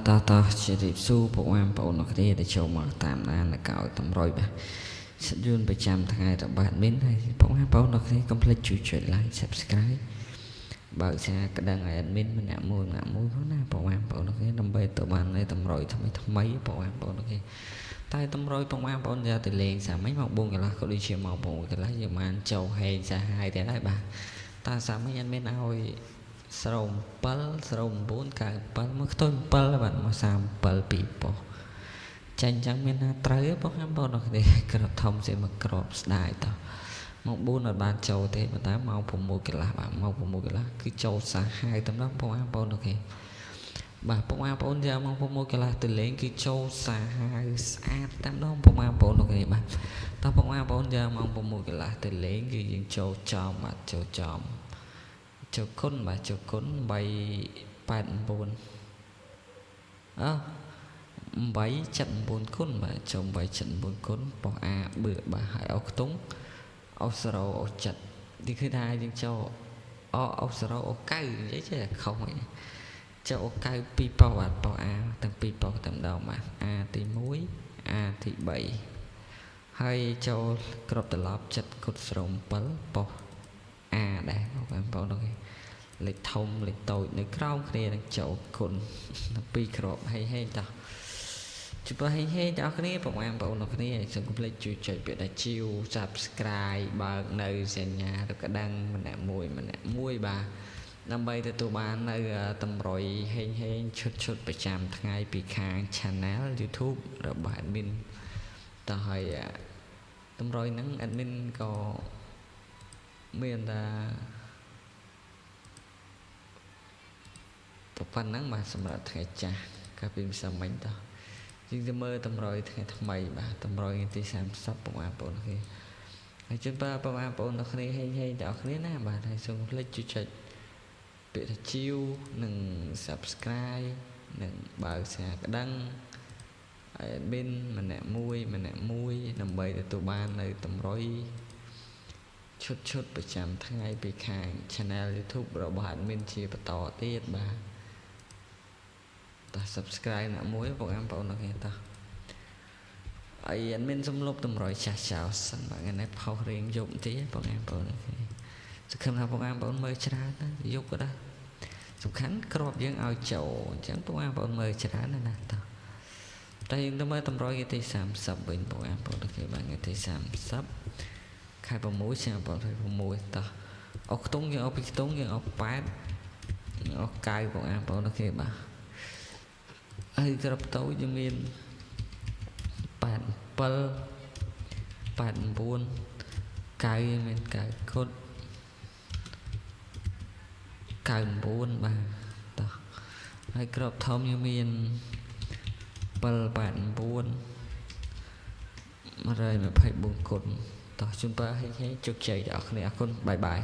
តជារីបស៊ូពួកអានបងប្អូនគ្នាដែលចូលមកតាមដាននៅកោតម្រុយបាទសិតយូនប្រចាំថ្ងៃរបស់មីនហើយបងប្អូនគ្នាកុំភ្លេចជួយចុច like subscribe បើកសារក្តឹងឲ្យ admin ម្នាក់មួយផងណាបងប្អូនគ្នាដើម្បីទៅបាននៅតម្រុយថ្មីបងប្អូនគ្នាតែតម្រុយបងប្អូនយកទៅលេងសាមិញមក4កន្លះក៏ដូចជាមក6កន្លះយើងបានចូលហេងសាហាយទៅហើយបាទតាសាមិញ admin ឲ្យ07 09 97មកខ្ទង់7បាទមក37 2ប៉ុចាញ់ចឹងមានថាត្រូវបងប្អូនគ្នាក្របធំជាមកក្របស្ដាយតមក4អត់បានចូលទេប៉ុន្តែមក6កន្លះបាទមក6កន្លះគឺចូលសាហាយតែម្ដងបងប្អូនគ្នាបាទបងប្អូនយកមក6កន្លះទៅលេងគឺចូលសាហាវស្អាតតែម្ដងបងប្អូនគ្នាបាទតើបងប្អូនយកមក6កន្លះទៅលេងគឺយើងចូលចំបាទចូលចំចូលគុណបាទចូលគុណ389អើ879គុណបាទចូល879គុណប៉ុសអាបឺបាទហើយអុសខ្ទង់អុស0អុស7ទីគឺថាយើងចូលអុស0អុស9និយាយចេះខុសហ្នឹងចូលអុស9 2ប៉ុសបាទប៉ុសអាទាំង2ប៉ុសតែម្ដងបាទអាទី1អាទី3ហើយចូលក្របត្រឡប់7គុណ07ប៉ុសអាដែរបងប្អូនអូខេលេខធំលេខតូចនៅក្រោមគ្នានឹងចូលគុណ2គ្រាប់ហេតោះជម្រាបហេដល់គ្នាបងប្អូនគ្នាសូមកុំភ្លេចជួយចុចពាក្យថាជីវ subscribe បើកនៅសញ្ញាឬក្តាំងម្នាក់មួយបាទដើម្បីទទួលបាននៅតម្រុយហេងឈុតប្រចាំថ្ងៃពីខាង channel YouTube របស់ admin តោះហើយតម្រុយហ្នឹង admin ក៏មានថាប៉ុណ្ណឹងបាទសម្រាប់ថ្ងៃចាស់កាលពីម្សិលមិញតោះយើងទៅមើលតម្រុយថ្ងៃថ្មីបាទតម្រុយថ្ងៃទី30បងប្អូនគ្នាហើយជូនបងប្អូនគ្នាហេងដល់គ្នាណាបាទហើយសូមភ្លេចជួយចុចពាក្យថាជីវនិង subscribe និងបើកសារក្តឹងហើយ admin ម្នាក់មួយដើម្បីទទួលបាននៅតម្រុយឈុតប្រចាំថ្ងៃពីខាង channel YouTube របស់ admin ជាបន្តទៀតបាទតោះ subscribe អ្នកមួយបងប្អូនគ្នាតោះហើយ admin សុំលុបតម្រុយចាស់ចោលសិនបាទថ្ងៃនេះផុសរៀងយប់ទេបងប្អូនគ្នាសង្ឃឹមថាបងប្អូនមើលច្រើនណាយប់ក៏ដែរសំខាន់ក្របយើងឲ្យចូលអញ្ចឹងបងប្អូនមើលច្រើនណាតោះតែយើងទៅមើលតម្រុយថ្ងៃទី30វិញបងប្អូនគ្នាបាទថ្ងៃទី30ខែ6ឆ្នាំ2026តោះអុសខ្ទង់យើងអុសពីខ្ទង់យើងអុស8យើងអុស9បងប្អូនគ្នាបាទហើយក្របតូចយើងមាន87 89 9មាន9គុត99បាទតោះហើយក្របធំយើងមាន789 124គុណតោះជូនបើហេជោគជ័យដល់អ្នកគ្នាអរគុណបាយបាយ